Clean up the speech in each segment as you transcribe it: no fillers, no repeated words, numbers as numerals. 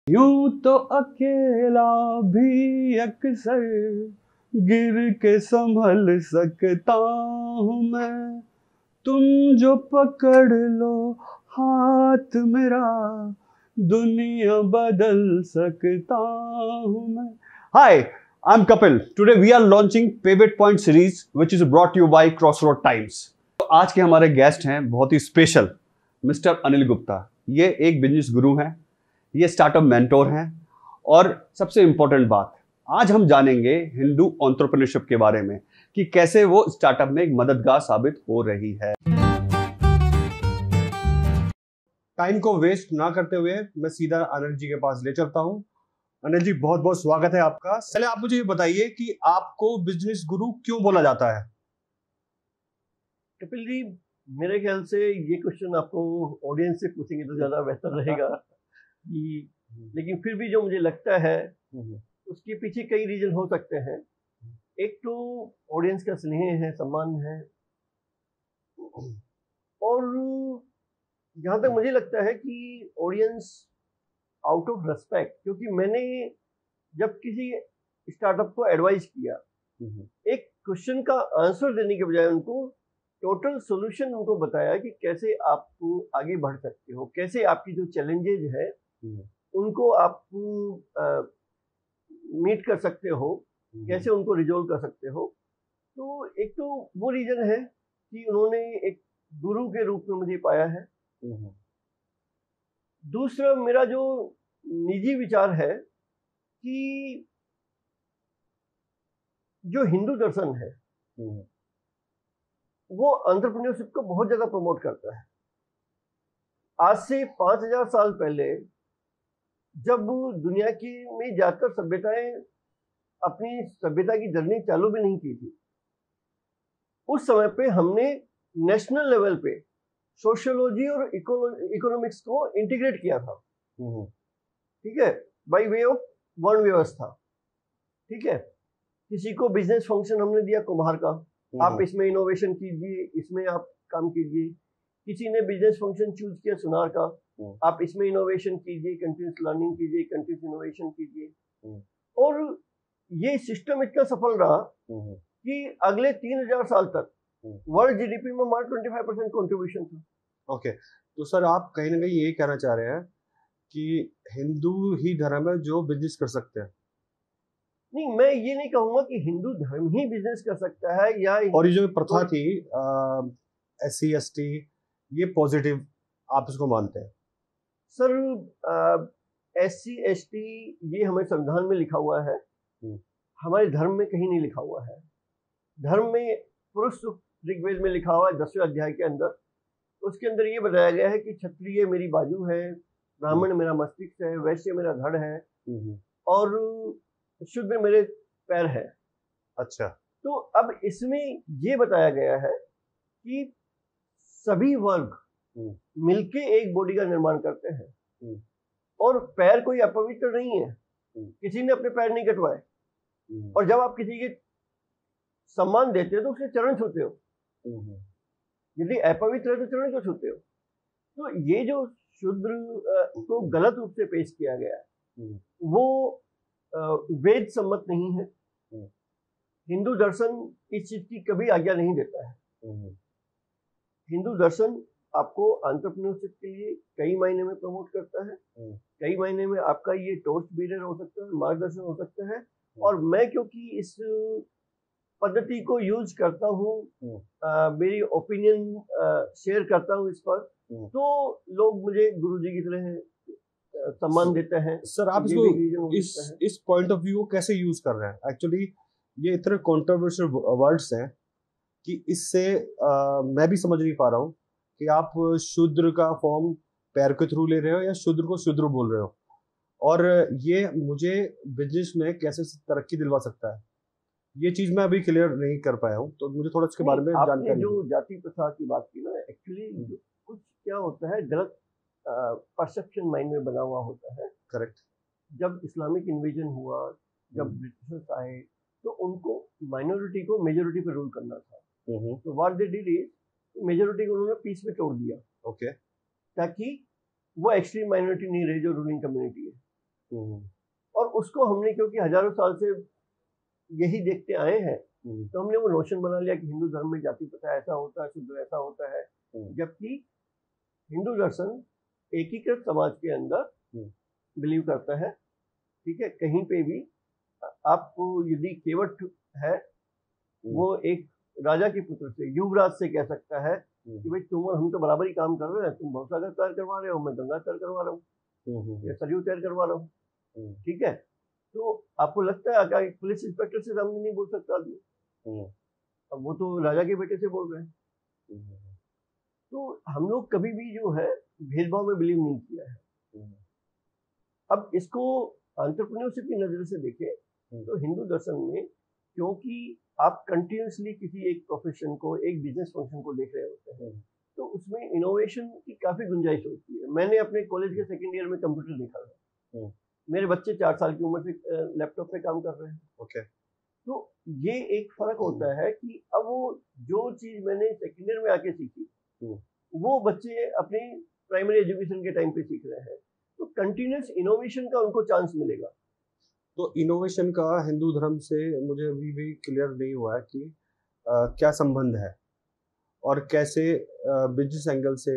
यूं तो अकेला भी अक्सर गिर के संभल सकता हूँ मैं, तुम जो पकड़ लो हाथ मेरा दुनिया बदल सकता हूँ मैं. Hi, I'm Kapil. Today we are launching Pivot Point series which is brought to you by Crossroad Times. तो आज के हमारे गेस्ट हैं बहुत ही स्पेशल मिस्टर अनिल गुप्ता. ये एक बिजनेस गुरु हैं, ये स्टार्टअप मेंटोर हैं और सबसे इंपॉर्टेंट बात, आज हम जानेंगे हिंदू एंटरप्रेन्योरशिप के बारे में कि कैसे वो स्टार्टअप में एक मददगार साबित हो रही है. टाइम को वेस्ट ना करते हुए मैं सीधा अनिल जी के पास ले चलता हूं. अनिल जी, बहुत बहुत स्वागत है आपका. पहले आप मुझे ये बताइए कि आपको बिजनेस गुरु क्यों बोला जाता है. कपिल जी, मेरे ख्याल से ये क्वेश्चन आपको ऑडियंस से पूछेंगे तो ज्यादा बेहतर रहेगा कि, लेकिन फिर भी जो मुझे लगता है उसके पीछे कई रीजन हो सकते हैं. एक तो ऑडियंस का स्नेह है, सम्मान है, और जहां तक मुझे लगता है कि ऑडियंस आउट ऑफ रिस्पेक्ट, क्योंकि मैंने जब किसी स्टार्टअप को एडवाइस किया, एक क्वेश्चन का आंसर देने के बजाय उनको टोटल सॉल्यूशन उनको बताया कि कैसे आप आगे बढ़ सकते हो, कैसे आपकी जो चैलेंजेज है उनको आप मीट कर सकते हो, कैसे उनको रिजोल्व कर सकते हो. तो एक तो वो रीजन है कि उन्होंने एक गुरु के रूप में मुझे पाया है. दूसरा मेरा जो निजी विचार है कि जो हिंदू दर्शन है वो एंटरप्रेन्योरशिप को बहुत ज्यादा प्रमोट करता है. आज से 5000 साल पहले जब दुनिया की में ज्यादातर सभ्यताएं अपनी सभ्यता की जर्नी चालू भी नहीं की थी, उस समय पे हमने नेशनल लेवल पे सोशियोलॉजी और इकोनॉमिक्स को इंटीग्रेट किया था. ठीक है, बाय वे ऑफ वर्ण व्यवस्था. ठीक है, किसी को बिजनेस फंक्शन हमने दिया कुम्हार का, आप इसमें इनोवेशन कीजिए, इसमें आप काम कीजिए. किसी ने बिजनेस फंक्शन चूज किया सुनार का, आप इसमें इनोवेशन कीजिए, कंटिन्यूस लर्निंग कीजिए, कंटिन्यूस इनोवेशन कीजिए. और ये सिस्टम इतना सफल रहा कि अगले 3000 साल तक वर्ल्ड जीडीपी में हमारा 25% कंट्रीब्यूशन था. ओके, तो सर आप कहीं ना कहीं ये कहना चाह रहे हैं कि हिंदू ही धर्म है जो बिजनेस कर सकते हैं. नहीं, मैं ये नहीं कहूंगा कि हिंदू धर्म ही बिजनेस कर सकता है या, और ये जो प्रथा थी SC ST, ये पॉजिटिव आप इसको मानते हैं? सर, SC ST ये हमारे संविधान में लिखा हुआ है, हमारे धर्म में कहीं नहीं लिखा हुआ है. धर्म में पुरुष सूक्त ऋग्वेद में लिखा हुआ है 10वें अध्याय के अंदर. उसके अंदर ये बताया गया है कि क्षत्रिय मेरी बाजू है, ब्राह्मण मेरा मस्तिष्क है, वैश्य मेरा धड़ है, और शूद्र मेरे पैर है. अच्छा, तो अब इसमें ये बताया गया है कि सभी वर्ग मिलके एक बॉडी का निर्माण करते हैं, और पैर कोई अपवित्र नहीं है. किसी ने अपने पैर नहीं कटवाए, और जब आप किसी के सम्मान देते हो तो उसके चरण छूते हो. यदि अपवित्र है तो चरण क्यों छूते हो? तो ये जो शूद्र को गलत रूप से पेश किया गया है वो वेद सम्मत नहीं है. हिंदू दर्शन इस चीज की कभी आज्ञा नहीं देता है. हिंदू दर्शन आपको एंटरप्रेन्योरशिप के लिए कई मायने में प्रमोट करता है, कई मायने में आपका ये टॉर्च बीरर हो सकता है, मार्गदर्शन हो सकता है. और मैं क्योंकि इस पद्धति को यूज करता हूँ, मेरी ओपिनियन शेयर करता हूँ इस पर, तो लोग मुझे गुरुजी की तरह सम्मान देते हैं. सर आप इसको इस पॉइंट ऑफ व्यू को कैसे यूज कर रहे हैं? एक्चुअली ये इतने कंट्रोवर्शियल वर्ड्स हैं कि इससे मैं भी समझ नहीं पा रहा हूँ कि आप शूद्र का फॉर्म पैर के थ्रू ले रहे हो या शूद्र को शूद्र बोल रहे हो, और ये मुझे बिजनेस में कैसे तरक्की दिलवा सकता है, ये चीज मैं अभी क्लियर नहीं कर पाया हूँ. तो मुझे थोड़ा इसके बारे में जानकारी. जो जाति प्रथा की बात की ना, एक्चुअली कुछ क्या होता है, गलत परसेप्शन माइंड में बना हुआ होता है. करेक्ट. जब इस्लामिक इन्वेजन हुआ, जब ब्रिटिशर्स आए, तो उनको माइनॉरिटी को मेजोरिटी पे रूल करना था. तो what they did is, majority को उन्होंने पीस में तोड़ दिया. ओके. ताकि वो एक्सट्रीम माइनॉरिटी नहीं रही जो रूलिंग कम्युनिटी है. और उसको हमने क्योंकि हजारों साल से यही देखते आए हैं, तो हमने वो नोशन बना लिया कि हिंदू धर्म में जाति प्रथा ऐसा होता है, शुद्र ऐसा होता है। जबकि हिंदू दर्शन एकीकृत समाज के अंदर बिलीव करता है, ठीक है। कहीं पे भी आपको यदि केवट है, वो एक राजा के पुत्र से, युवराज से कह सकता है कि भाई तुम और हम तो बराबर ही काम कर रहे हैं, तुम भवसागर तैयार करवा रहे हो, मैं गंगा तैयार करवा रहा हूँ या सरयू तैयार करवा रहा हूँ, ठीक है। तो आपको लगता है क्या पुलिस इंस्पेक्टर से सामने नहीं बोल सकता आदमी? अब वो तो राजा के बेटे से बोल रहे हैं। तो हम लोग कभी भी जो है भेदभाव में बिलीव नहीं किया है। अब इसको एंटरप्रेन्योरशिप की नजर से देखें तो हिंदू दर्शन में, क्योंकि आप कंटिन्यूसली किसी एक प्रोफेशन को, एक बिजनेस फंक्शन को देख रहे होते हैं, तो उसमें इनोवेशन की काफी गुंजाइश होती है। मैंने अपने कॉलेज के सेकेंड ईयर में कंप्यूटर देखा है, मेरे बच्चे 4 साल की उम्र से लैपटॉप पे काम कर रहे हैं। ओके। तो ये एक फर्क होता है कि अब वो जो चीज मैंने सेकेंड ईयर में आके सीखी, वो बच्चे अपनी प्राइमरी एजुकेशन के टाइम पे सीख रहे हैं। तो कंटिन्यूस इनोवेशन का उनको चांस मिलेगा। तो इनोवेशन का हिंदू धर्म से मुझे अभी भी क्लियर नहीं हुआ है कि क्या संबंध है और कैसे बिजनेस एंगल से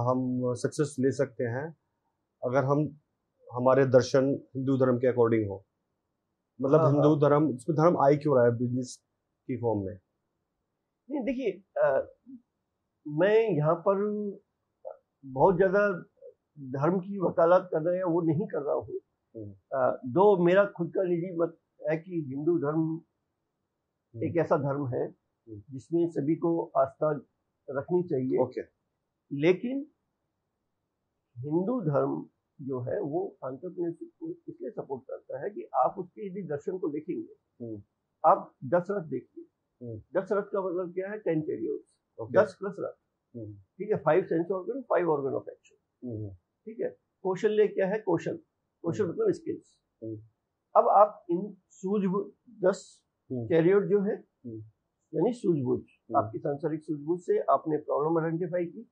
हम सक्सेस ले सकते हैं अगर हम हमारे दर्शन हिंदू धर्म के अकॉर्डिंग हो। मतलब हिंदू धर्म, इसमें धर्म आ क्यों रहा है बिजनेस की फॉर्म में? नहीं, देखिए, मैं यहाँ पर बहुत ज्यादा धर्म की वकालत कर रहा है वो नहीं कर रहा हूँ। दो मेरा खुद का निजी मत है कि हिंदू धर्म एक ऐसा धर्म है जिसमें सभी को आस्था रखनी चाहिए। ओके। लेकिन हिंदू धर्म जो है वो एंटरप्रेन्योरशिप को इसलिए सपोर्ट करता है कि आप उसके यदि दर्शन को देखेंगे, आप दशरथ देखिए। दशरथ का मतलब क्या है? 10 चैरियट्स, 10 प्लस रथ, ठीक है। 5 sense organ, 5 organ of action, ठीक है। कौशल्य क्या है? कौशल, कौशल मतलब स्किल्स। अब आप इन सूझबूझ 10 चैरियट जो है यानी सूझबूझ, आपकी सांसारिक सूझबूझ से आपने प्रॉब्लम आइडेंटिफाई की।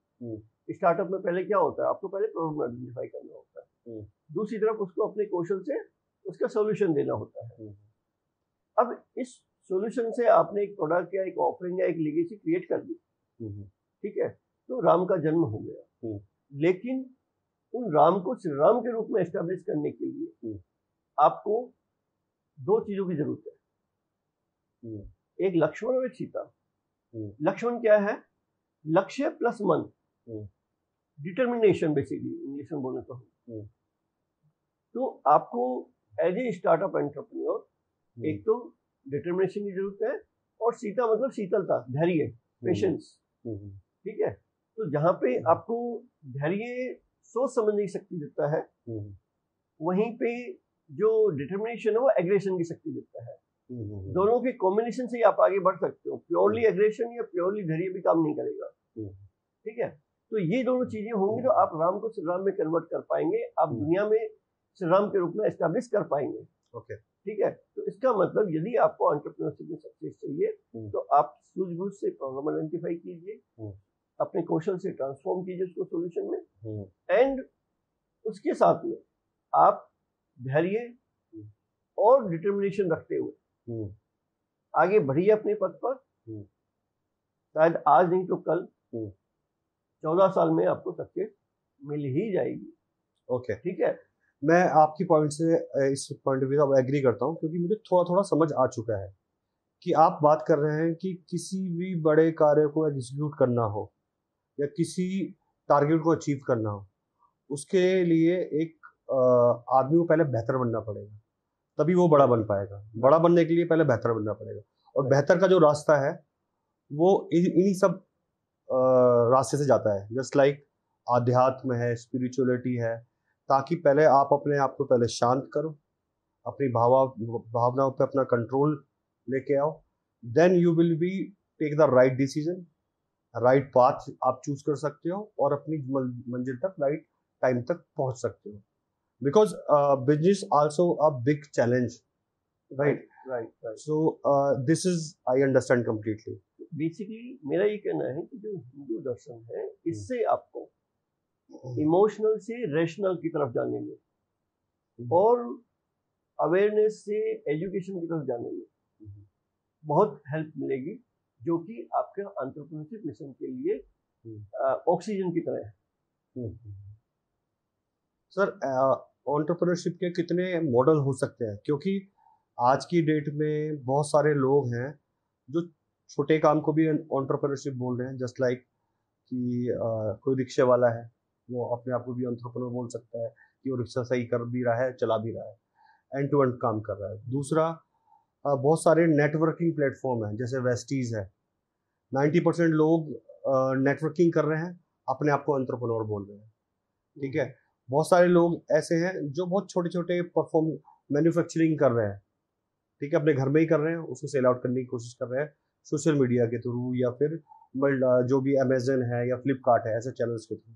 स्टार्टअप में पहले क्या होता है? आपको पहले प्रॉब्लम आइडेंटिफाई करना होता है, दूसरी तरफ उसको अपने कौशल से उसका सॉल्यूशन देना होता है। अब इस सॉल्यूशन से आपने एक प्रोडक्ट या एक ऑफरिंग या एक लेगेसी क्रिएट कर दी, ठीक है। तो राम का जन्म हो गया। लेकिन उन राम को श्री राम के रूप में एस्टेब्लिश करने के लिए आपको 2 चीजों की जरूरत है, एक लक्ष्मण और एक सीता। लक्ष्मण क्या है? लक्ष्य प्लस मन, डिटर्मिनेशन बेसिकली इंग्लिश में बोले तो आपको एज ए स्टार्टअप एंटरप्रेन्योर एक तो डिटर्मिनेशन की जरूरत है, और सीता मतलब शीतलता, धैर्य, पेशेंस, ठीक है। तो जहां पे आपको धैर्य सोच समझने की शक्ति देता है, वहीं पे जो डिटर्मिनेशन है वो एग्रेशन की शक्ति देता है। दोनों के कॉम्बिनेशन से ही आप आगे बढ़ सकते हो। प्योरली एग्रेशन या प्योरली धैर्य भी काम नहीं करेगा, ठीक है। तो ये दोनों चीजें होंगी तो आप राम को श्री राम में कन्वर्ट कर पाएंगे, आप दुनिया में श्री राम के रूप में एस्टेब्लिश कर पाएंगे। ओके, ठीक है। तो इसका मतलब यदि आपको एंटरप्रेन्योरशिप में सक्सेस चाहिए तो आप सूझबूझ से प्रॉब्लम आइडेंटिफाई कीजिए, अपने कौशल से ट्रांसफॉर्म कीजिए उसको सॉल्यूशन में, एंड उसके साथ में आप धैर्य और डिटर्मिनेशन रखते हुए आगे बढ़िए अपने पथ पर। शायद आज नहीं तो कल 14 साल में आपको सक्सेस मिल ही जाएगी। ओके, ठीक है। मैं आपकी पॉइंट से इस पॉइंट ऑफ व्यू से एग्री करता हूँ, क्योंकि मुझे थोड़ा थोड़ा समझ आ चुका है कि आप बात कर रहे हैं कि किसी भी बड़े कार्य को एग्जीक्यूट करना हो या किसी टारगेट को अचीव करना हो, उसके लिए एक आदमी को पहले बेहतर बनना पड़ेगा, तभी वो बड़ा बन पाएगा। बड़ा बनने के लिए पहले बेहतर बनना पड़ेगा, और बेहतर का जो रास्ता है वो इन्हीं सब रास्ते से जाता है। जस्ट लाइक आध्यात्म है, स्पिरिचुअलिटी है, ताकि पहले आप अपने आप को पहले शांत करो, अपनी भावनाओं पे अपना कंट्रोल लेके आओ, then you will be take the right decision, right path आप चूज कर सकते हो और अपनी मंजिल तक राइट टाइम तक पहुंच सकते हो। Because business also a big challenge, right? So this is I understand completely. Basically मेरा ये कहना है कि जो हिंदू दर्शन है इससे आपको इमोशनल से रैशनल की तरफ जाने में और अवेयरनेस से एजुकेशन की तरफ जाने में बहुत हेल्प मिलेगी, जो कि आपके एंटरप्रेन्योरशिप मिशन के लिए ऑक्सीजन की तरह है। सर, एंटरप्रेन्योरशिप के कितने मॉडल हो सकते हैं? क्योंकि आज की डेट में बहुत सारे लोग हैं जो छोटे काम को भी एंटरप्रेन्योरशिप बोल रहे हैं, जस्ट लाइक कि कोई रिक्शे वाला है, वो अपने आप को भी एंटरप्रेन्योर बोल सकता है कि वो रिक्शा सही कर भी रहा है, चला भी रहा है, एंड टू एंड काम कर रहा है। दूसरा, बहुत सारे नेटवर्किंग प्लेटफॉर्म हैं, जैसे वेस्टीज है। 90% लोग नेटवर्किंग कर रहे हैं, अपने आप को एंटरप्रेन्योर बोल रहे हैं। ठीक है, बहुत सारे लोग ऐसे हैं जो बहुत छोटे छोटे परफॉर्म मैन्युफैक्चरिंग कर रहे हैं, ठीक है, अपने घर में ही कर रहे हैं, उसको सेल आउट करने की कोशिश कर रहे हैं सोशल मीडिया के थ्रू, या फिर जो भी अमेजन है या फ्लिपकार्ट है, ऐसे चैनल्स के through.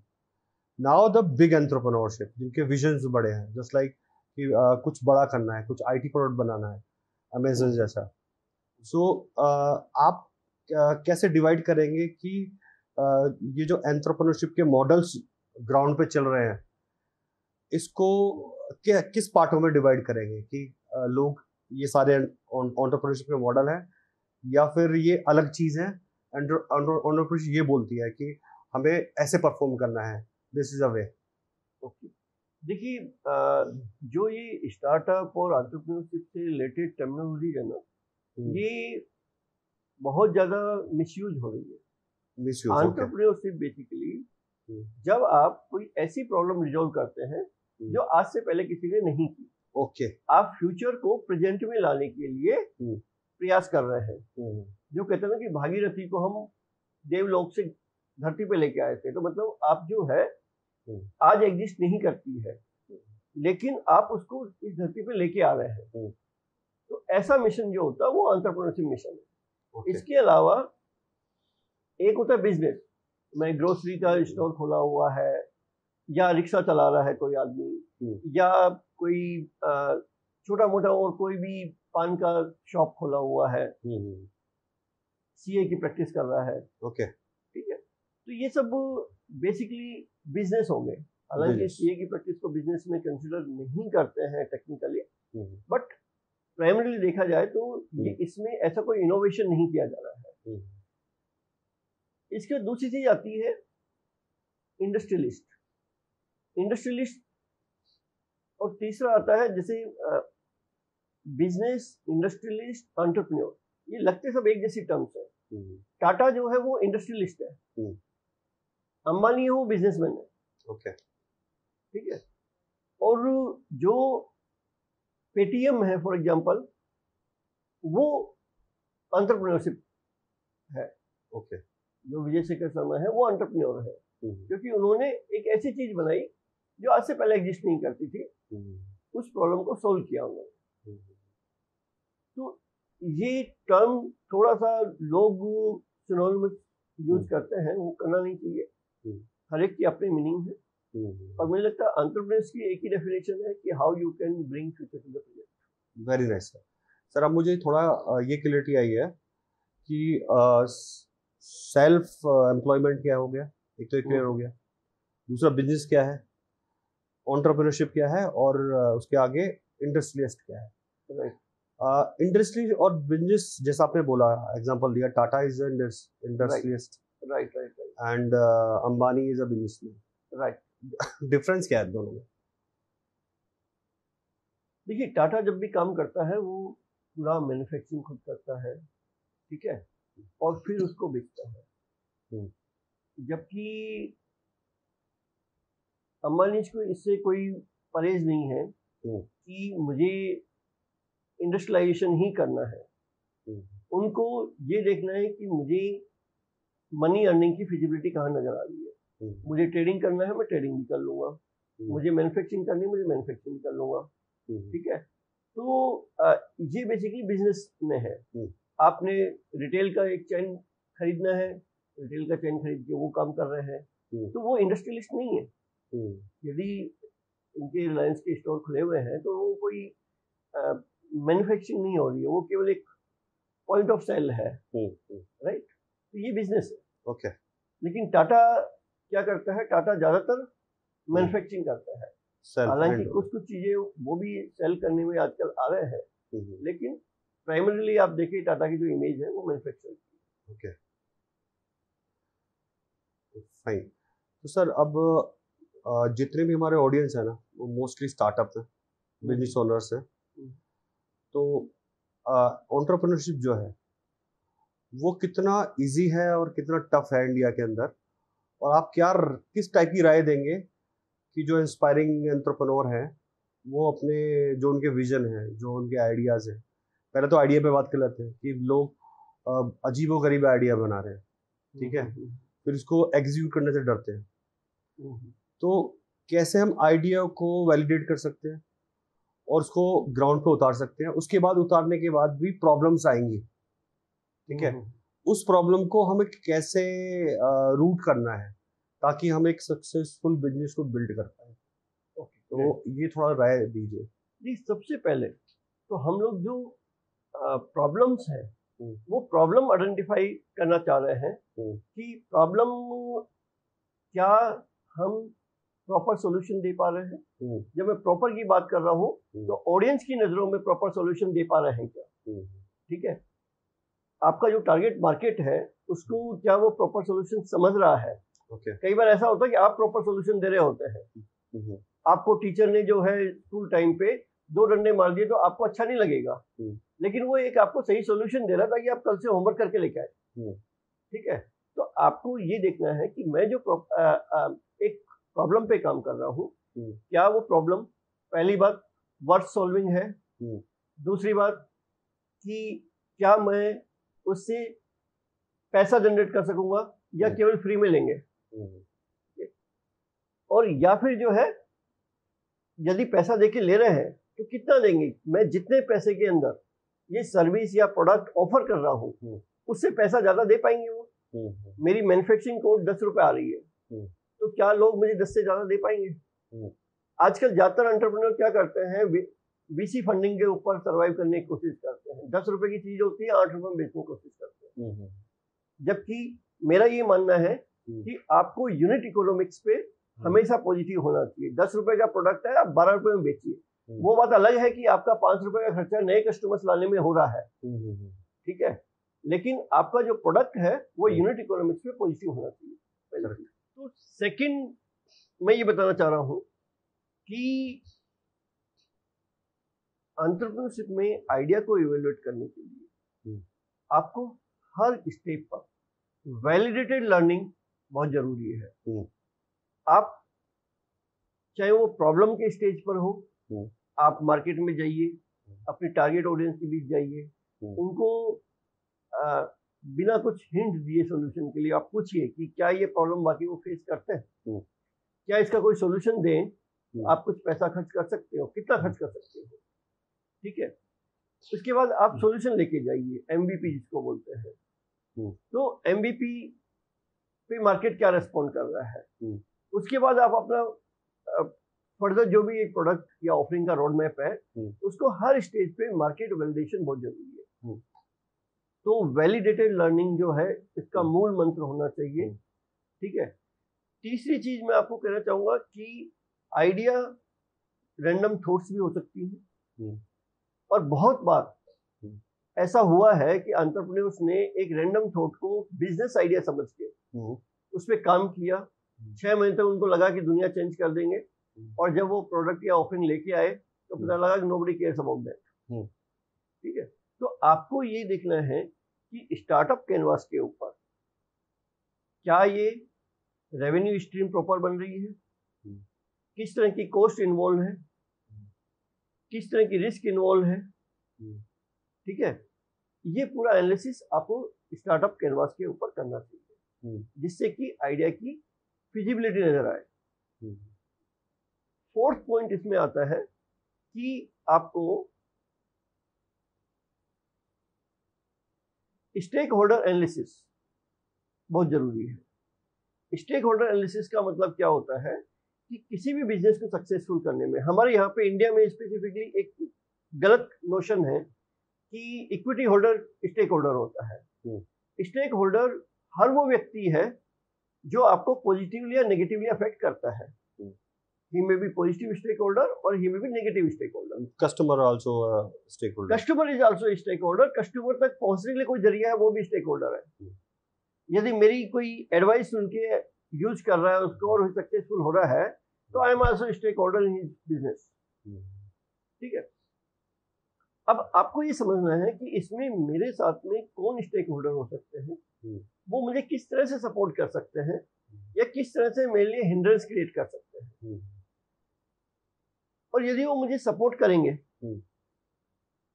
Now the big entrepreneurship, जिनके विजन्स बड़े हैं, जस्ट लाइक कि कुछ बड़ा करना है, कुछ आईटी प्रोडक्ट बनाना है, अमेजन जैसा। सो आप कैसे डिवाइड करेंगे कि ये जो एंटरप्रेन्योरशिप के मॉडल्स ग्राउंड पे चल रहे हैं, इसको किस पार्टों में डिवाइड करेंगे कि लोग ये सारे एंटरप्रेन्योरशिप के मॉडल हैं, या फिर ये अलग चीज है? एंटरप्रेन्योरशिप ये बोलती है कि हमें ऐसे परफॉर्म करना है, this is a way. Okay, देखिए, जो ये स्टार्टअप और एंटरप्रेन्योरशिप से रिलेटेड टर्मिनोलॉजी है ना, ये बहुत ज्यादा मिसयूज हो रही है। एंटरप्रेन्योरशिप बेसिकली जब आप कोई ऐसी प्रॉब्लम रिजॉल्व करते हैं जो आज से पहले किसी ने नहीं की, ओके, आप फ्यूचर को प्रेजेंट में लाने के लिए प्रयास कर रहे हैं। जो कहते हैं ना कि भागीरथी को हम देवलोक से धरती पे लेके आए थे, तो मतलब आप जो है आज एग्जिस्ट नहीं करती है, लेकिन आप उसको इस धरती पे लेके आ रहे हैं। तो ऐसा मिशन जो होता है वो एंटरप्रेन्योरशिप मिशन है। इसके अलावा एक होता है बिजनेस, मैं ग्रोसरी का स्टोर खोला हुआ है, या रिक्शा चला रहा है कोई आदमी, या कोई छोटा मोटा और कोई भी पान का शॉप खोला हुआ है, सीए की प्रैक्टिस कर रहा है। ओके, ठीक है, तो ये सब बेसिकली बिजनेस हो गए। हालांकि सीए की प्रैक्टिस को बिजनेस में कंसिडर नहीं करते हैं टेक्निकली, बट प्राइमरीली देखा जाए तो ये इसमें ऐसा कोई इनोवेशन नहीं किया जा रहा है। इसके दूसरी चीज आती है इंडस्ट्रियलिस्ट, और तीसरा आता है जैसे बिजनेस, इंडस्ट्रियलिस्ट, एंटरप्रेन्योर। ये लगते सब एक जैसी टर्म्स है। टाटा जो है वो इंडस्ट्रियलिस्ट है, अंबानी है वो बिजनेसमैन है। ओके, ठीक है, और जो पेटीएम है फॉर एग्जांपल, वो एंटरप्रेन्योरशिप है। ओके, जो विजय शेखर शर्मा है वो एंटरप्रेन्योर है, क्योंकि उन्होंने एक ऐसी चीज बनाई जो आज से पहले एग्जिस्ट नहीं करती थी, उस प्रॉब्लम को सोल्व किया उन्होंने। तो ये टर्म थोड़ा सा लोग सिनोनिमस यूज करते हैं, वो करना नहीं चाहिए। हर एक की अपनी मीनिंग है, और मुझे लगता है एंटरप्रेन्योर्स की एक ही डेफिनेशन है कि how you can bring future to the present. Very nice sir. Sir, अब मुझे थोड़ा ये क्लियरिटी आई है कि सेल्फ एम्प्लॉयमेंट क्या हो गया, एक तो क्लियर हो गया, दूसरा बिजनेस क्या है, एंटरप्रेन्योरशिप क्या है, और उसके आगे इंडस्ट्रियलिस्ट क्या है। राइट, इंडस्ट्री और बिजनेस, जैसा आपने बोला, एग्जांपल दिया, Tata is industrialist, right, and Ambani is a businessman. Right, difference क्या है दोनों में? देखिए, टाटा जब भी काम करता है वो पूरा मैन्युफैक्चरिंग खुद करता है, ठीक है, और फिर उसको बेचता है। जबकि अंबानी को इससे कोई परहेज नहीं है कि मुझे इंडस्ट्रियलाइजेशन ही करना है। उनको ये देखना है कि मुझे मनी अर्निंग की फिजिबिलिटी कहाँ नजर आ रही है। मुझे ट्रेडिंग करना है, मैं ट्रेडिंग भी कर लूंगा, मुझे मैन्युफैक्चरिंग करनी है, मुझे मैन्युफैक्चरिंग कर लूंगा। ठीक है, तो ये बेसिकली बिजनेस में है। आपने रिटेल का एक चेन खरीदना है, रिटेल का चेन खरीद के वो काम कर रहे हैं, तो वो इंडस्ट्रियलिस्ट नहीं है। यदि इनके रिलायंस के स्टोर खुले हुए हैं तो वो कोई मैन्युफैक्चरिंग नहीं हो रही है, वो केवल एक पॉइंट ऑफ सेल है। राइट, तो ये बिजनेस है। ओके, लेकिन टाटा क्या करता है, टाटा ज्यादातर मैन्युफैक्चरिंग करता है। हालांकि कुछ चीजें वो भी सेल करने में आजकल आ रहे हैं, लेकिन प्राइमरीली आप देखिए टाटा की जो इमेज है वो मैन्युफैक्चरिंग की। Okay, fine. तो सर अब जितने भी हमारे ऑडियंस है ना वो मोस्टली स्टार्टअप है, बिजनेस ओनर्स है, तो एंटरप्रेन्योरशिप जो है वो कितना इजी है और कितना टफ है इंडिया के अंदर, और आप किस टाइप की राय देंगे कि जो इंस्पायरिंग एंटरप्रेन्योर हैं वो अपने जो उनके विजन है, जो उनके आइडियाज हैं, पहले तो आइडिया पे बात कर लेते हैं कि लोग अजीबोगरीब आइडिया बना रहे हैं, ठीक है, फिर इसको एग्जीक्यूट करने से डरते हैं। तो कैसे हम आइडिया को वैलिडेट कर सकते हैं और उसको ग्राउंड पे उतार सकते हैं, उसके बाद उतारने के बाद भी प्रॉब्लम्स आएंगी, ठीक है, उस प्रॉब्लम को हमें कैसे रूट करना है ताकि हम एक सक्सेसफुल बिजनेस को बिल्ड कर पाए। तो ये थोड़ा राय दीजिए। जी, सबसे पहले तो हम लोग जो प्रॉब्लम्स है वो प्रॉब्लम आइडेंटिफाई करना चाह रहे हैं कि प्रॉब्लम क्या हम प्रॉपर सॉल्यूशन दे पा रहे हैं। जब मैं प्रॉपर की बात कर रहा हूँ तो ऑडियंस की नजरों में प्रॉपर सॉल्यूशन दे पा रहे हैं क्या, ठीक है, आपका जो टारगेट मार्केट है उसको क्या वो प्रॉपर सॉल्यूशन समझ रहा है। कई बार ऐसा होता है कि आप प्रॉपर सॉल्यूशन दे रहे होते हैं, आपको टीचर ने जो है स्कूल टाइम पे 2 डंडे मार दिए तो आपको अच्छा नहीं लगेगा, लेकिन वो एक आपको सही सॉल्यूशन दे रहा था कि आप कल से होमवर्क करके लेके आए, ठीक है। तो आपको ये देखना है कि मैं जो एक प्रॉब्लम पे काम कर रहा हूँ, क्या वो प्रॉब्लम पहली बात वर्थ सॉल्विंग है, दूसरी बात कि क्या मैं उससे पैसा जनरेट कर सकूंगा या केवल फ्री में लेंगे, और या फिर जो है यदि पैसा देके ले रहे हैं तो कितना देंगे, मैं जितने पैसे के अंदर ये सर्विस या प्रोडक्ट ऑफर कर रहा हूँ उससे पैसा ज्यादा दे पाएंगे वो। मेरी मैन्युफैक्चरिंग कॉस्ट 10 रुपए आ रही है तो क्या लोग मुझे 10 से ज्यादा दे पाएंगे। आजकल ज्यादातर एंटरप्रेन्योर क्या करते हैं, वीसी फंडिंग के ऊपर सर्वाइव करने की कोशिश करते हैं, 10 रुपए की चीज होती है 8 रुपए में बेचने की कोशिश करते हैं, जबकि मेरा ये मानना है कि आपको यूनिट इकोनॉमिक्स पे हमेशा पॉजिटिव होना चाहिए। 10 रुपए का प्रोडक्ट है, आप 12 रुपए में बेचिए, वो बात अलग है कि आपका 5 रुपए का खर्चा नए कस्टमर्स लाने में हो रहा है, ठीक है, लेकिन आपका जो प्रोडक्ट है वो यूनिट इकोनॉमिक्स पे पॉजिटिव होना चाहिए। तो सेकंड मैं ये बताना चाह रहा हूं कि एंटरप्रेन्योरशिप में आइडिया को इवेल्युएट करने के लिए आपको हर स्टेप पर वैलिडेटेड लर्निंग बहुत जरूरी है। आप चाहे वो प्रॉब्लम के स्टेज पर हो, आप मार्केट में जाइए, अपने टारगेट ऑडियंस के बीच जाइए, उनको बिना कुछ हिंट दिए सॉल्यूशन के लिए आप पूछिए कि क्या ये प्रॉब्लम वाकई वो फेस करते हैं, क्या इसका कोई सॉल्यूशन दें, आप कुछ पैसा खर्च कर सकते हो, कितना खर्च कर सकते हो, ठीक है। उसके बाद आप सॉल्यूशन लेके जाइए, एमवीपी जिसको बोलते हैं। तो एमवीपी पे मार्केट क्या रेस्पॉन्ड कर रहा है, उसके बाद आप अपना फर्दर जो भी एक प्रोडक्ट या ऑफरिंग का रोड मैप है उसको हर स्टेज पे मार्केट वैलिडेशन बहुत जरूरी है। तो वैलिडेटेड लर्निंग जो है इसका मूल मंत्र होना चाहिए, ठीक है। तीसरी चीज मैं आपको कहना चाहूंगा कि आइडिया रैंडम थॉट्स भी हो सकती है, और बहुत बार ऐसा हुआ है कि एंटरप्रेन्योर्स ने एक रैंडम थॉट को बिजनेस आइडिया समझ के उस पर काम किया, 6 महीने तक उनको लगा कि दुनिया चेंज कर देंगे, और जब वो प्रोडक्ट या ऑफरिंग लेके आए तो पता लगा कि नोबडी केयर्स अबाउट दैट, ठीक है। तो आपको ये देखना है कि स्टार्टअप कैनवास के ऊपर क्या ये रेवेन्यू स्ट्रीम प्रॉपर बन रही है, किस तरह की कॉस्ट इन्वॉल्व है, किस तरह की रिस्क इन्वॉल्व है, ठीक है। ये पूरा एनालिसिस आपको स्टार्टअप कैनवास के ऊपर करना चाहिए जिससे कि आइडिया की फिजिबिलिटी नजर आए। फोर्थ पॉइंट इसमें आता है कि आपको स्टेक होल्डर एनालिसिस बहुत जरूरी है। स्टेक होल्डर एनालिसिस का मतलब क्या होता है कि किसी भी बिजनेस को सक्सेसफुल करने में, हमारे यहाँ पे इंडिया में स्पेसिफिकली एक गलत नोशन है कि इक्विटी होल्डर स्टेक होल्डर होता है। स्टेक होल्डर हर वो व्यक्ति है जो आपको पॉजिटिवली या नेगेटिवली अफेक्ट करता है, he may be positive stakeholder or he may be negative stakeholder. Customer also a stakeholder. Customer is also a stakeholder. Customer तक पहुंचने के लिए कोई जरिया है, वो भी stakeholder है. यदि मेरी कोई एडवाइस सुन के यूज कर रहा है उसको और सक्सेसफुल हो रहा है, तो I am also stakeholder in his business. ठीक है. अब आपको ये समझना है कि इसमें मेरे साथ में कौन स्टेक होल्डर हो सकते हैं, वो मुझे किस तरह से सपोर्ट कर सकते हैं या किस तरह से मेरे लिए हिंड्रेंस क्रिएट कर सकते हैं. और यदि वो मुझे सपोर्ट करेंगे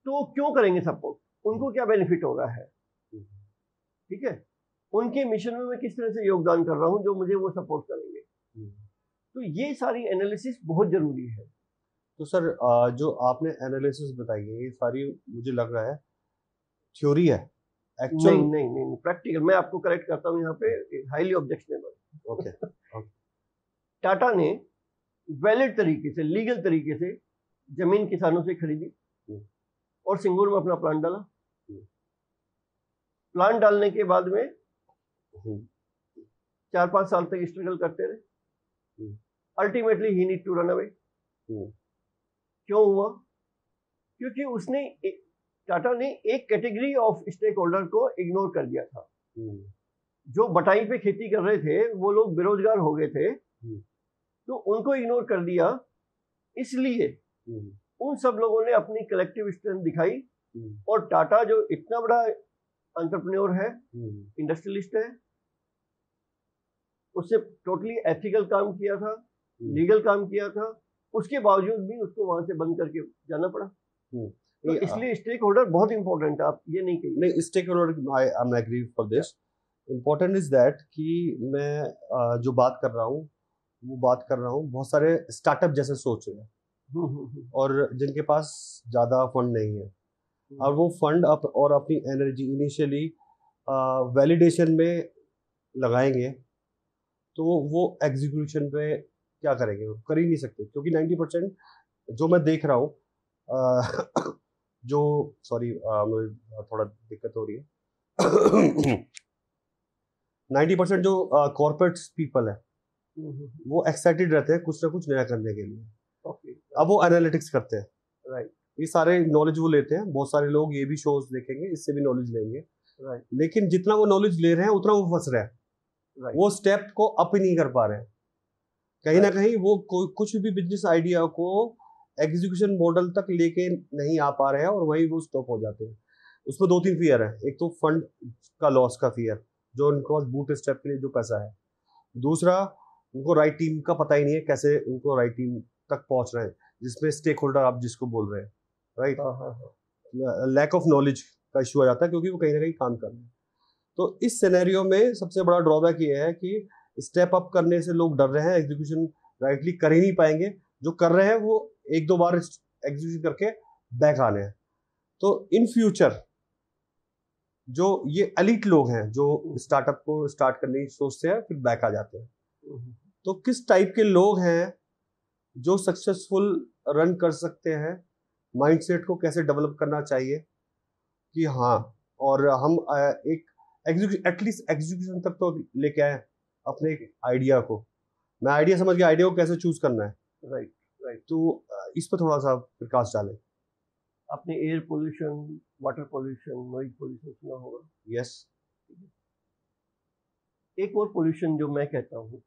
तो क्यों करेंगे सपोर्ट, उनको क्या बेनिफिट हो रहा है. ठीक है. उनके मिशन में मैं किस तरह से योगदान कर रहा हूं जो मुझे वो सपोर्ट करेंगे. तो ये सारी एनालिसिस बहुत जरूरी है. तो सर जो आपने एनालिसिस बताई है ये सारी मुझे लग रहा है थ्योरी है, एक्चुअल नहीं प्रैक्टिकल. मैं आपको करेक्ट करता हूँ यहाँ पे, हाईली ऑब्जेक्शनेबल. ओके. टाटा ने वैलिड तरीके से, लीगल तरीके से जमीन किसानों से खरीदी और सिंगूर में अपना प्लांट डाला. प्लांट डालने के बाद में 4-5 साल तक स्ट्रगल करते रहे. Ultimately he need to run away. क्यों हुआ? क्योंकि उसने टाटा ने एक कैटेगरी ऑफ स्टेक होल्डर को इग्नोर कर दिया था. जो बटाई पे खेती कर रहे थे वो लोग बेरोजगार हो गए थे, तो उनको इग्नोर कर दिया. इसलिए उन सब लोगों ने अपनी कलेक्टिव स्ट्रेंथ दिखाई और टाटा जो इतना बड़ा एंटरप्रेन्योर है, इंडस्ट्रियलिस्ट है, उससे टोटली एथिकल काम किया था, लीगल काम किया था, उसके बावजूद भी उसको वहां से बंद करके जाना पड़ा. तो इसलिए स्टेक होल्डर बहुत इंपॉर्टेंट है. आप ये नहीं कहिए. नहीं, stakeholder I am agree for this. Important is that कि मैं जो बात कर रहा हूँ वो बात कर रहा हूँ बहुत सारे स्टार्टअप जैसे सोच रहे हैं और जिनके पास ज़्यादा फंड नहीं है और वो फंड और अपनी एनर्जी इनिशियली वैलिडेशन में लगाएंगे, तो वो एग्जीक्यूशन पे क्या करेंगे? वो कर ही नहीं सकते क्योंकि 90% जो मैं देख रहा हूँ जो सॉरी मुझे थोड़ा दिक्कत हो रही है 90% जो कॉर्पोरेट पीपल है वो एक्साइटेड रहते हैं कुछ ना कुछ नया करने के लिए. अब वो एनालिटिक्स करते हैं. राइट. ये सारे नॉलेज वो लेते हैं. बहुत सारे लोग ये भी शोज देखेंगे, इससे भी नॉलेज लेंगे. राइट. लेकिन जितना वो नॉलेज ले रहे हैं उतना वो फंस रहे हैं. राइट. वो स्टेप को अप ही नहीं कर पा रहे हैं. कहीं ना कहीं वो कुछ भी बिजनेस आइडिया को एग्जीक्यूशन मॉडल तक लेके नहीं आ पा रहे हैं और वहीं वो स्टॉप हो जाते हैं. उसमें 2-3 फियर है. एक तो फंड का लॉस का फियर, जो उनके पास बूट स्टेप के लिए जो पैसा है. दूसरा, उनको राइट टीम का पता ही नहीं है कैसे उनको राइट टीम तक पहुंच रहे हैं, जिसमें स्टेक होल्डर आप जिसको बोल रहे हैं. राइट. लैक ऑफ नॉलेज का इश्यू आ जाता है क्योंकि वो कहीं ना कहीं काम कर रहे हैं. तो इस सिनेरियो में सबसे बड़ा ड्रॉबैक ये है कि स्टेप अप करने से लोग डर रहे हैं, एग्जीक्यूशन राइटली कर ही नहीं पाएंगे. जो कर रहे हैं वो 1-2 बार एग्जीक्यूशन करके बैक आने हैं. तो इन फ्यूचर जो ये एलिट लोग हैं जो स्टार्टअप को स्टार्ट करने की सोचते हैं फिर बैक आ जाते हैं, तो किस टाइप के लोग हैं जो सक्सेसफुल रन कर सकते हैं? माइंडसेट को कैसे डेवलप करना चाहिए कि हाँ, और हम एक एटलीस्ट एग्जीक्यूशन तक तो लेके आए अपने आइडिया को. मैं आइडिया समझ गया, आइडिया को कैसे चूज करना है. राइट. राइट. तो इस पर थोड़ा सा प्रकाश डालें. आपने air pollution, water pollution, noise pollution सुना होगा. यस. एक और पोल्यूशन जो मैं कहता हूँ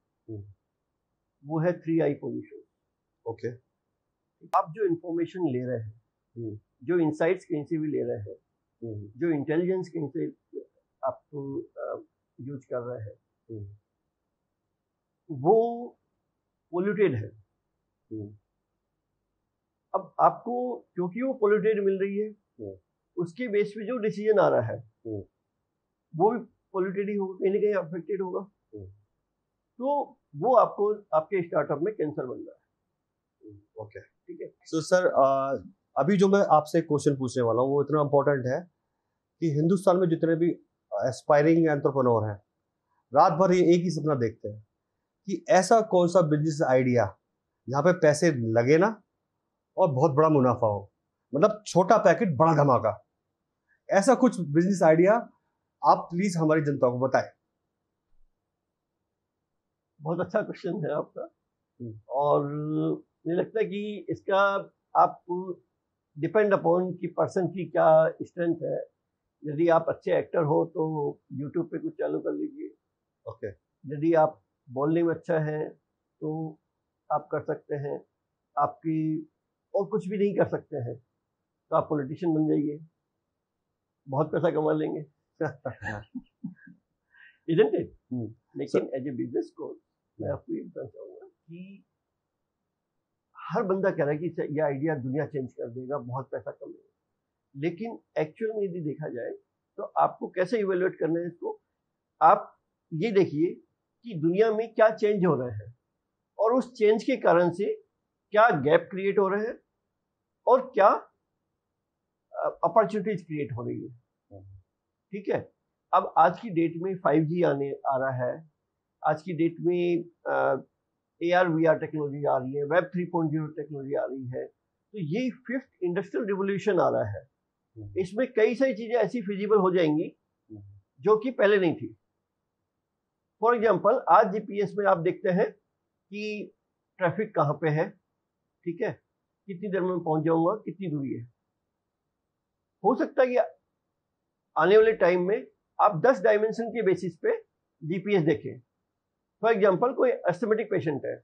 वो है 3I पोल्यूशन. ओके. आप जो इंफॉर्मेशन ले रहे हैं, जो इंसाइट्स कहीं से भी ले रहे हैं, जो इंटेलिजेंस कहीं से आपको यूज कर रहे हैं, वो पोल्यूटेड है. अब आपको क्योंकि वो पोल्यूटेड मिल रही है, उसके बेस पे जो डिसीजन आ रहा है वो भी पोल्यूटेड ही होगा, कहीं ना कहीं अफेक्टेड होगा. तो वो आपको आपके स्टार्टअप में कैंसर बन रहा है. ओके. ठीक है. सो सर अभी जो मैं आपसे क्वेश्चन पूछने वाला हूँ वो इतना इम्पोर्टेंट है कि हिंदुस्तान में जितने भी एस्पायरिंग एंटरप्रेन्योर हैं रात भर ये एक ही सपना देखते हैं कि ऐसा कौन सा बिजनेस आइडिया जहाँ पे पैसे लगे ना और बहुत बड़ा मुनाफा हो, मतलब छोटा पैकेट बड़ा धमाका. ऐसा कुछ बिजनेस आइडिया आप प्लीज हमारी जनता को बताएं. बहुत अच्छा क्वेश्चन है आपका. और मुझे लगता है कि इसका आप डिपेंड अपॉन कि पर्सन की क्या स्ट्रेंथ है। यदि आप अच्छे एक्टर हो तो यूट्यूब पे कुछ चालू कर लीजिए। ओके। यदि आप बोलने में अच्छा है तो आप कर सकते हैं। आपकी और कुछ भी नहीं कर सकते हैं तो आप पॉलिटिशियन बन जाइए, बहुत पैसा कमा लेंगे। Isn't it? लेकिन एज ए बिजनेस कोच मैं आपको ये बताना चाहूँगा कि हर बंदा कह रहा है कि ये आइडिया दुनिया चेंज कर देगा, बहुत पैसा कमाएगा, लेकिन एक्चुअल में यदि देखा जाए तो आपको कैसे इवेल्युएट करना है इसको। आप ये देखिए कि दुनिया में क्या चेंज हो रहे हैं और उस चेंज के कारण से क्या गैप क्रिएट हो रहे हैं और क्या अपॉर्चुनिटीज क्रिएट हो रही है। ठीक है, अब आज की डेट में 5G आ रहा है, आज की डेट में AR VR टेक्नोलॉजी आ रही है, वेब 3.0 टेक्नोलॉजी आ रही है, तो ये 5th इंडस्ट्रियल रिवोल्यूशन आ रहा है। इसमें कई सारी चीजें ऐसी फिजिबल हो जाएंगी जो कि पहले नहीं थी। फॉर एग्जाम्पल, आज GPS में आप देखते हैं कि ट्रैफिक कहाँ पे है, ठीक है, कितनी देर में पहुंच जाऊंगा, कितनी दूरी है। हो सकता है कि आने वाले टाइम में आप 10 डायमेंशन के बेसिस पे GPS देखें। फॉर एग्जाम्पल, कोई एस्थमेटिक पेशेंट है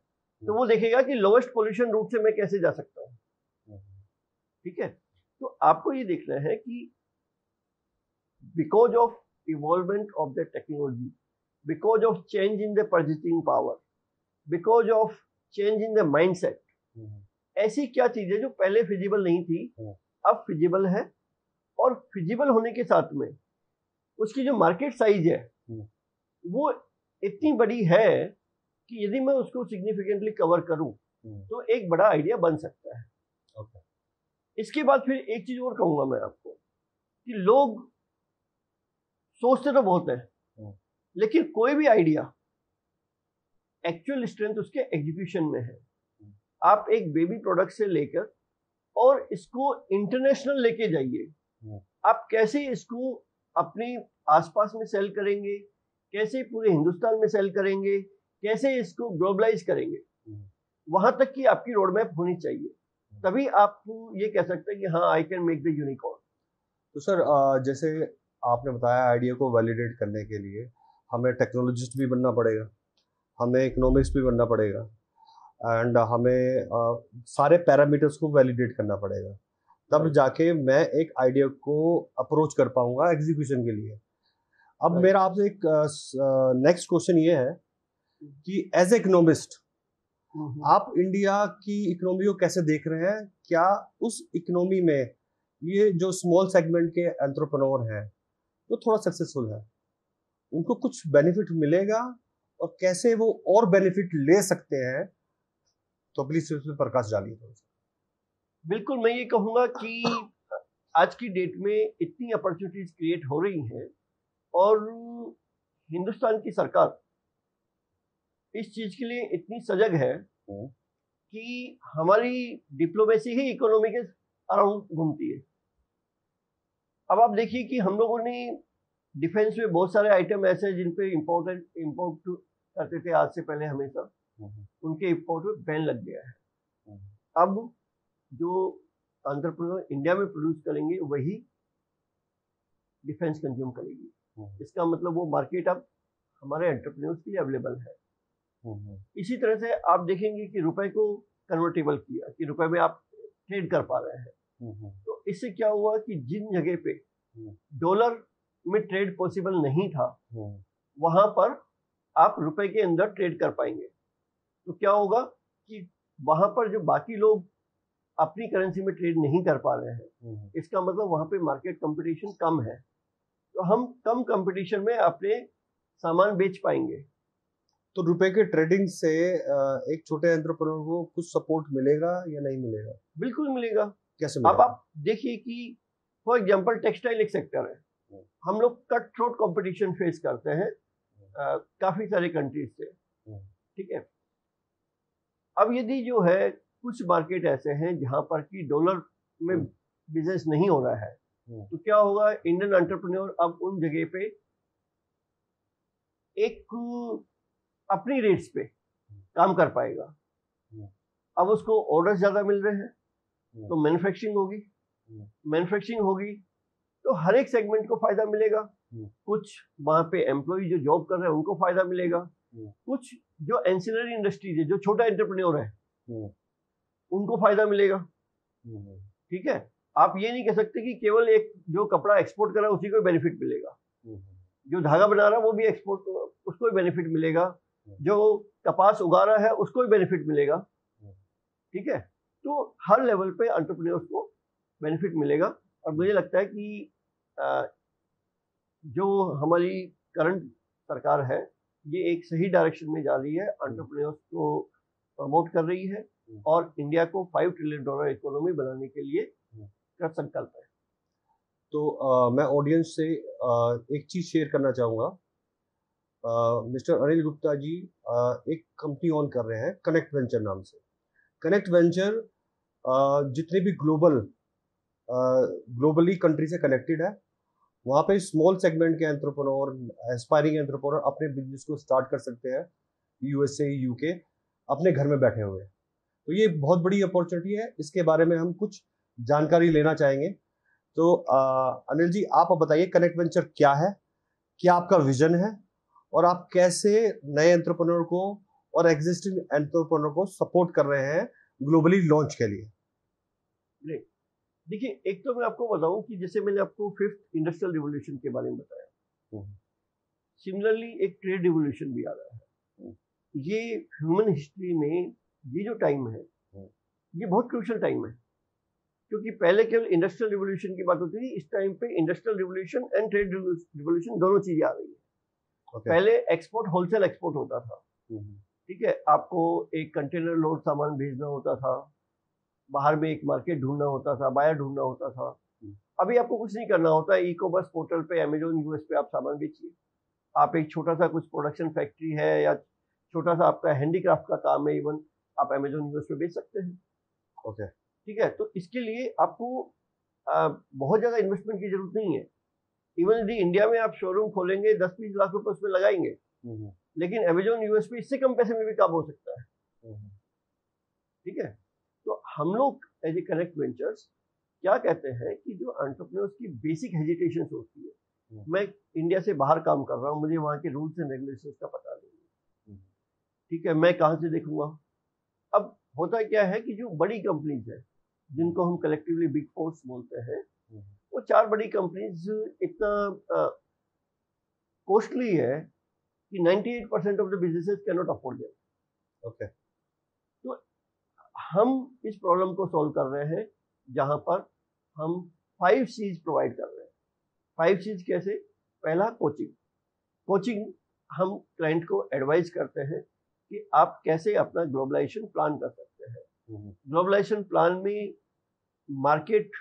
तो वो देखेगा कि लोवेस्ट पोल्यूशन रूट से मैं कैसे जा सकता हूँ। ठीक है, तो आपको ये देखना है कि because of involvement of the technology, because of change in the purchasing power, because of change in the mindset, ऐसी क्या चीजें जो पहले फिजिबल नहीं थी अब फिजिबल है। और फिजिबल होने के साथ में उसकी जो मार्केट साइज है वो इतनी बड़ी है कि यदि मैं उसको सिग्निफिकेंटली कवर करूं तो एक बड़ा आइडिया बन सकता है। Okay. इसके बाद फिर एक चीज और कहूंगा मैं आपको कि लोग सोचते तो बहुत है लेकिन कोई भी आइडिया एक्चुअल स्ट्रेंथ उसके एग्जीक्यूशन में है। आप एक बेबी प्रोडक्ट से लेकर और इसको इंटरनेशनल लेके जाइए, आप कैसे इसको अपने आसपास में सेल करेंगे, कैसे पूरे हिंदुस्तान में सेल करेंगे, कैसे इसको ग्लोबलाइज करेंगे, वहां तक की आपकी रोड मैप होनी चाहिए। तभी आप ये कह सकते हैं कि हाँ, I can make the unicorn. तो सर, जैसे आपने बताया, आइडिया को वैलिडेट करने के लिए हमें टेक्नोलॉजिस्ट भी बनना पड़ेगा, हमें इकोनॉमिक्स भी बनना पड़ेगा, एंड हमें सारे पैरामीटर्स को वैलिडेट करना पड़ेगा, तब जाके मैं एक आइडिया को अप्रोच कर पाऊंगा एग्जीक्यूशन के लिए। अब मेरा आपसे एक नेक्स्ट क्वेश्चन ये है कि एज ए इकोनॉमिस्ट आप इंडिया की इकोनॉमी को कैसे देख रहे हैं? क्या उस इकोनॉमी में ये जो स्मॉल सेगमेंट के एंटरप्रेन्योर हैं जो थोड़ा सक्सेसफुल है, उनको कुछ बेनिफिट मिलेगा और कैसे वो और बेनिफिट ले सकते हैं? तो प्लीज इस पर प्रकाश डालिए थोड़ा सा। बिल्कुल, मैं ये कहूंगा कि आज की डेट में इतनी अपॉर्चुनिटीज क्रिएट हो रही हैं और हिंदुस्तान की सरकार इस चीज के लिए इतनी सजग है कि हमारी डिप्लोमेसी ही इकोनॉमी के अराउंड घूमती है। अब आप देखिए कि हम लोगों ने डिफेंस में बहुत सारे आइटम ऐसे हैं जिन पे इम्पोर्ट करते थे आज से पहले हमेशा, उनके इम्पोर्ट में बैन लग गया है। अब जो एंटरप्रेन्योर इंडिया में प्रोड्यूस करेंगे वही डिफेंस कंज्यूम करेगी। इसका मतलब वो मार्केट अब हमारे एंटरप्रेन्योर्स के लिए अवेलेबल है। इसी तरह से आप देखेंगे कि रुपए को कन्वर्टेबल किया कि रुपए में आप ट्रेड कर पा रहे हैं। तो इससे क्या हुआ कि जिन जगह पे डॉलर में ट्रेड पॉसिबल नहीं था वहां पर आप रुपए के अंदर ट्रेड कर पाएंगे। तो क्या होगा कि वहां पर जो बाकी लोग अपनी करेंसी में ट्रेड नहीं कर पा रहे हैं, इसका मतलब वहां पे मार्केट कंपटीशन कम है, तो हम कम कंपटीशन में अपने सामान बेच पाएंगे। तो रुपए के ट्रेडिंग से एक छोटे एंटरप्रेन्योर को कुछ सपोर्ट मिलेगा या नहीं मिलेगा? बिल्कुल मिलेगा। कैसे मिलेगा? अब आप देखिए कि फॉर एग्जांपल टेक्सटाइल एक सेक्टर है, हम लोग कट थ्रोट कंपटीशन फेस करते हैं काफी सारे कंट्रीज से, ठीक है। अब यदि जो है कुछ मार्केट ऐसे हैं जहां पर कि डॉलर में बिजनेस नहीं हो रहा है, तो क्या होगा, इंडियन एंटरप्रेन्योर अब उन जगह पे एक अपनी रेट्स पे काम कर पाएगा। अब उसको ऑर्डर्स ज़्यादा मिल रहे हैं तो मैन्युफैक्चरिंग होगी, मैन्युफैक्चरिंग होगी तो हर एक सेगमेंट को फायदा मिलेगा। कुछ वहाँ पे एम्प्लॉय जो जॉब कर रहे हैं उनको फायदा मिलेगा, कुछ जो एंसिलरी इंडस्ट्रीज है, जो छोटा एंटरप्रेन्योर है उनको फायदा मिलेगा। ठीक है, आप ये नहीं कह सकते कि केवल एक जो कपड़ा एक्सपोर्ट कर रहा है उसी को बेनिफिट मिलेगा, जो धागा बना रहा है वो भी एक्सपोर्ट, उसको भी बेनिफिट मिलेगा, जो कपास उगा रहा है उसको भी बेनिफिट मिलेगा। ठीक है, तो हर लेवल पे एंटरप्रेन्योर्स को बेनिफिट मिलेगा। और मुझे लगता है कि जो हमारी करंट सरकार है ये एक सही डायरेक्शन में जा रही है, एंटरप्रेन्योर्स को प्रमोट कर रही है और इंडिया को $5 ट्रिलियन इकोनॉमी बनाने के लिए कृत संकल्प है। तो मैं ऑडियंस से एक चीज शेयर करना चाहूँगा। मिस्टर अनिल गुप्ता जी एक कंपनी ऑन कर रहे हैं कनेक्ट वेंचर नाम से। कनेक्ट वेंचर जितने भी ग्लोबली कंट्री से कनेक्टेड है, वहाँ पे स्मॉल सेगमेंट के एंटरप्रेन्योर, एस्पायरिंग एंटरप्रेन्योर अपने बिजनेस को स्टार्ट कर सकते हैं USA, UK अपने घर में बैठे हुए। तो ये बहुत बड़ी अपॉर्चुनिटी है, इसके बारे में हम कुछ जानकारी लेना चाहेंगे। तो अनिल जी आप बताइए कनेक्ट वेंचर क्या है, क्या आपका विजन है और आप कैसे नए एंटरप्रेन्योर को और एग्जिस्टिंग एंटरप्रेन्योर को सपोर्ट कर रहे हैं ग्लोबली लॉन्च के लिए। देखिए, एक तो मैं आपको बताऊं कि जैसे मैंने आपको 5th इंडस्ट्रियल रिवॉल्यूशन के बारे में बताया, सिमिलरली एक ट्रेड रिवॉल्यूशन भी आ रहा है। ये ह्यूमन हिस्ट्री में ये जो टाइम है ये बहुत क्रूशियल टाइम है, क्योंकि पहले केवल इंडस्ट्रियल रिवॉल्यूशन की बात होती थी, इस टाइम पे industrial revolution and trade revolution दोनों चीजें आ रही है। पहले एक्सपोर्ट, होलसेल एक्सपोर्ट होता था। ठीक है, आपको एक कंटेनर लोड सामान भेजना होता था, बाहर में एक मार्केट ढूंढना होता था, बायर ढूंढना होता था। अभी आपको कुछ नहीं करना होता है, ई-कॉमर्स पोर्टल पे अमेजोन यूएस पे आप सामान बेचिए। आप एक छोटा सा कुछ प्रोडक्शन फैक्ट्री है या छोटा सा आपका हैंडीक्राफ्ट का काम है, इवन आप अमेजोन यूएस पे बेच सकते हैं। ओके, ठीक है, तो इसके लिए आपको बहुत ज्यादा इन्वेस्टमेंट की जरूरत नहीं है। इवन यदि इंडिया में आप शोरूम खोलेंगे 10-20 लाख रुपए उसमें लगाएंगे, लेकिन अमेजोन यूएस पे इससे कम पैसे में भी काम हो सकता है। ठीक है, तो हम लोग एज ए कनेक्ट वेंचर्स क्या कहते हैं कि जो एंटरप्रेन्योर्स की बेसिक हेजिटेशन होती है, मैं इंडिया से बाहर काम कर रहा हूँ, मुझे वहाँ के रूल्स एंड रेगुलेशंस का पता नहीं है। ठीक है, मैं कहाँ से देखूंगा। अब होता क्या है कि जो बड़ी कंपनीज है जिनको हम कलेक्टिवली बिग फोर्स बोलते हैं, वो 4 बड़ी कंपनीज इतना कॉस्टली है कि 98% of the businesses can not afford them. Okay, तो हम इस प्रॉब्लम को सॉल्व कर रहे हैं जहां पर हम 5 C's प्रोवाइड कर रहे हैं। 5 C's कैसे? पहला, कोचिंग। कोचिंग हम क्लाइंट को एडवाइस करते हैं कि आप कैसे अपना ग्लोबलाइजेशन प्लान कर सकते हैं। ग्लोबलाइजेशन प्लान में मार्केट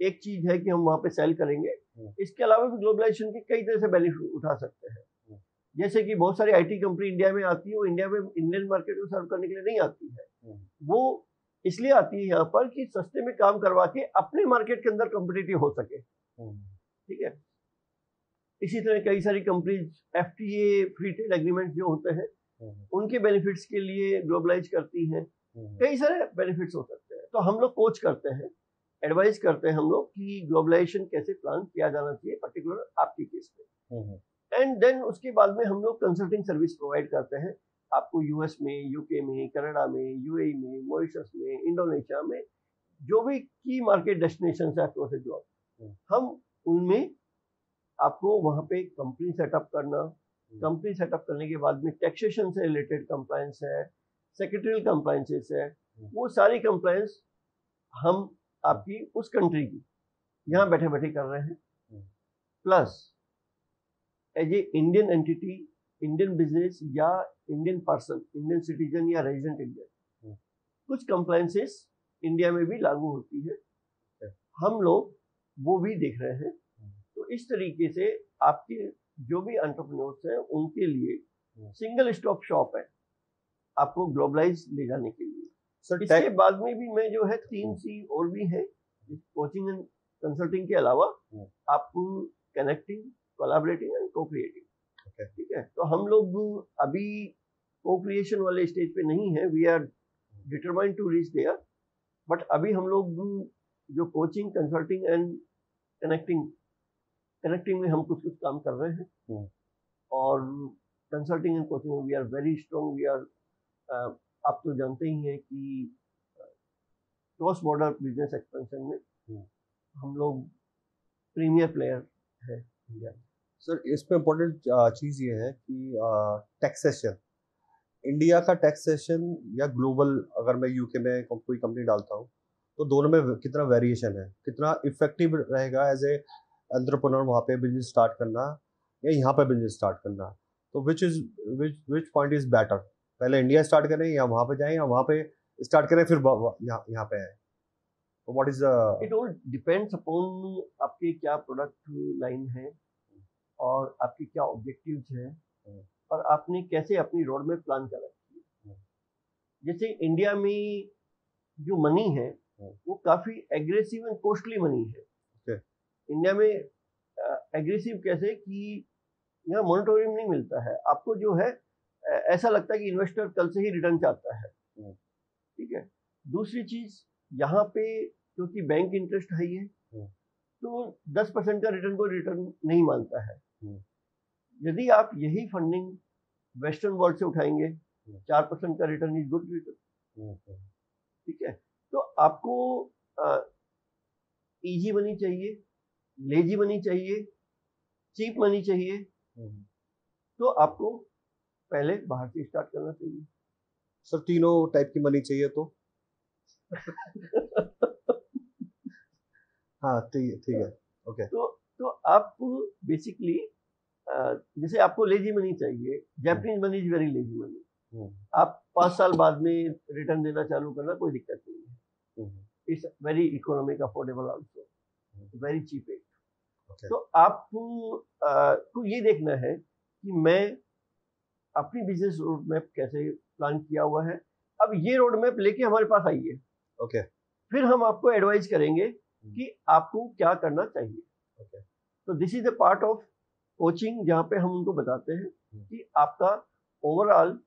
एक चीज है कि हम वहां पे सेल करेंगे, इसके अलावा भी ग्लोबलाइजेशन के कई तरह से बेनिफिट उठा सकते हैं। जैसे कि बहुत सारी आईटी कंपनी इंडिया में आती है, वो इंडिया में इंडियन मार्केट को सर्व करने के लिए नहीं आती है। वो इसलिए आती है यहाँ पर कि सस्ते में काम करवा के अपने मार्केट के अंदर कॉम्पिटिटिव हो सके। ठीक है, इसी तरह कई सारी companies FTA free trade agreement जो होते हैं उनके बेनिफिट्स के लिए ग्लोबलाइज करती हैं। कई सारे बेनिफिट्स हो सकते हैं। तो हम लोग कोच करते हैं, एडवाइस करते हैं हम लोग कि ग्लोबलाइजेशन कैसे प्लान किया जाना चाहिए पर्टिकुलर आपकी केस में। एंड देन उसके बाद में हम लोग कंसल्टिंग सर्विस प्रोवाइड करते हैं आपको यूएस में, यूके में, कनाडा में, यूएई में, मॉरिशस में, इंडोनेशिया में, जो भी की मार्केट डेस्टिनेशन है अक्रॉस द ग्लोब, हम उनमें आपको वहाँ पे कंपनी सेटअप करना, कंपनी सेटअप करने के बाद में टैक्सेशन से रिलेटेड कंप्लायंस है, सेक्रेटरियल कंप्लायंसेस है, वो सारी कंप्लायंस हम आपकी उस कंट्री की यहाँ बैठे बैठे कर रहे हैं। Plus as a Indian entity, Indian business या इंडियन पर्सन, इंडियन सिटीजन या रेजिडेंट इंडियन, कुछ कंप्लायंसेस इंडिया में भी लागू होती है, हम लोग वो भी देख रहे हैं। तो इस तरीके से आपके जो भी एंटरप्रेन्योर्स हैं उनके लिए सिंगल स्टॉप शॉप है आपको ग्लोबलाइज ले जाने के लिए। इसके बाद में भी मैं जो है 3 C और भी है कोचिंग एंड कंसल्टिंग के अलावा, आपको कनेक्टिंग, कोलैबोरेटिंग एंड को क्रिएटिंग। ठीक है, तो हम लोग अभी को क्रिएशन वाले स्टेज पे नहीं है, we are determined to reach there, but अभी हम लोग जो कोचिंग, कंसल्टिंग एंड कनेक्टिंग में हम कुछ कुछ काम कर रहे हैं। और कंसल्टिंग एंड कोचिंग में we are very strong. We are, आप तो जानते ही हैं कि क्रॉस बॉर्डर बिजनेस एक्सपेंशन में हम लोग प्रीमियर प्लेयर है इंडिया में। सर इसमें इम्पोर्टेंट चीज़ ये है कि टैक्सेशन, इंडिया का टैक्सेशन या ग्लोबल, अगर मैं यूके में कोई कंपनी डालता हूँ तो दोनों में कितना वेरिएशन है, कितना इफेक्टिव रहेगा एज ए एंटरप्रेन्योर वहाँ पे बिजनेस स्टार्ट करना या यहाँ पे बिजनेस स्टार्ट करना, तो विच पॉइंट इज बेटर, पहले इंडिया स्टार्ट करें या वहाँ पे जाएं, या वहाँ पे स्टार्ट करें फिर यहाँ पे आए, तो what is it all depends upon आपके क्या प्रोडक्ट लाइन है और आपके क्या ऑब्जेक्टिव्स हैं और आपने कैसे अपनी रोड में प्लान कर रखी है। जैसे इंडिया में जो मनी है वो काफी एग्रेसिव एंड कॉस्टली मनी है। इंडिया में एग्रेसिव कैसे कि यहाँ मॉनिटोरियम नहीं मिलता है आपको, जो है ऐसा लगता है कि इन्वेस्टर कल से ही रिटर्न चाहता है। ठीक है। दूसरी चीज, यहाँ पे क्योंकि बैंक इंटरेस्ट हाई है तो 10% का रिटर्न को रिटर्न नहीं मानता है। यदि आप यही फंडिंग वेस्टर्न वर्ल्ड से उठाएंगे 4% का रिटर्न इज गुड रिटर्न। ठीक है। तो आपको इजी मनी चाहिए, लेजी मनी चाहिए, चीप मनी चाहिए, तो आपको पहले बाहर से स्टार्ट करना चाहिए। सर तीनों टाइप की मनी चाहिए तो हाँ ठीक है, ओके। तो आप बेसिकली जैसे आपको लेजी मनी चाहिए, Japanese money is very lazy money. आप 5 साल बाद में रिटर्न देना चालू करना कोई दिक्कत नहीं है। It's very economic, affordable also, very cheap rate. तो आपको ये देखना है कि मैं अपनी बिजनेस रोड मैप कैसे प्लान किया हुआ है। अब ये रोड मैप लेके हमारे पास आइए, ओके। फिर हम आपको एडवाइस करेंगे कि आपको क्या करना चाहिए। ओके। तो this is the part of coaching, जहाँ पे हम उनको बताते हैं कि आपका ओवरऑल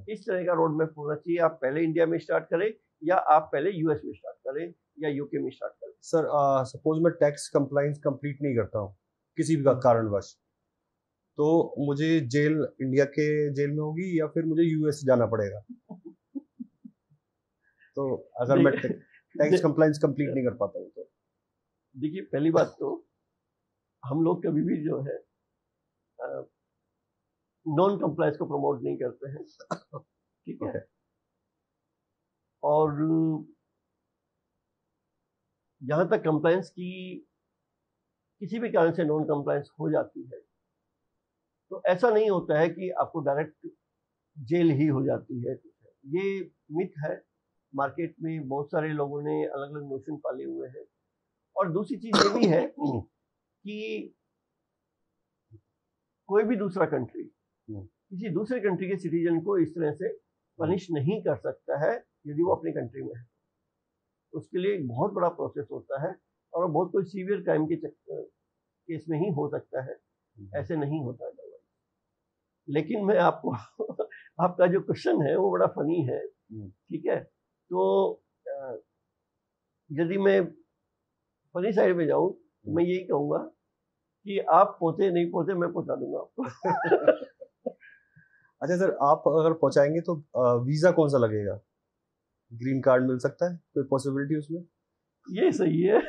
इस तरह का रोड मैप होना चाहिए। आप पहले इंडिया में स्टार्ट करें या आप पहले यूएस में स्टार्ट करें या यूके में स्टार्ट करें। सर सपोज मैं टैक्स कंप्लाइंस कंप्लीट नहीं करता हूँ किसी भी कारणवश, तो मुझे जेल इंडिया के जेल में होगी या फिर मुझे यूएस जाना पड़ेगा? तो अगर मैं टैक्स कंप्लाइंस कंप्लीट नहीं कर पाता हूँ तो? देखिए, पहली बात तो हम लोग कभी भी जो है नॉन कंप्लायंस को प्रमोट नहीं करते हैं। ठीक है। और जहां तक कंप्लायंस की किसी भी कारण से नॉन कंप्लायंस हो जाती है तो ऐसा नहीं होता है कि आपको डायरेक्ट जेल ही हो जाती है। ये मिथ है, मार्केट में बहुत सारे लोगों ने अलग अलग नोशन पाले हुए हैं। और दूसरी चीज ये भी है कि कोई भी दूसरा कंट्री किसी दूसरे कंट्री के सिटीजन को इस तरह से पनिश नहीं कर सकता है यदि वो अपनी कंट्री में है। उसके लिए एक बहुत बड़ा प्रोसेस होता है और बहुत कोई सीवियर क्राइम के केस में ही हो सकता है, ऐसे नहीं होता है। लेकिन मैं आपको आपका जो क्वेश्चन है वो बड़ा फनी है। ठीक है। तो यदि मैं फनी साइड में जाऊं तो मैं यही कहूंगा कि आप पहुंचे नहीं पहुंचे, मैं पहुंचा दूंगा आपको। अच्छा सर, आप अगर पहुंचाएंगे तो वीजा कौन सा लगेगा? ग्रीन कार्ड मिल सकता है? कोई पॉसिबिलिटी उसमें? ये सही है।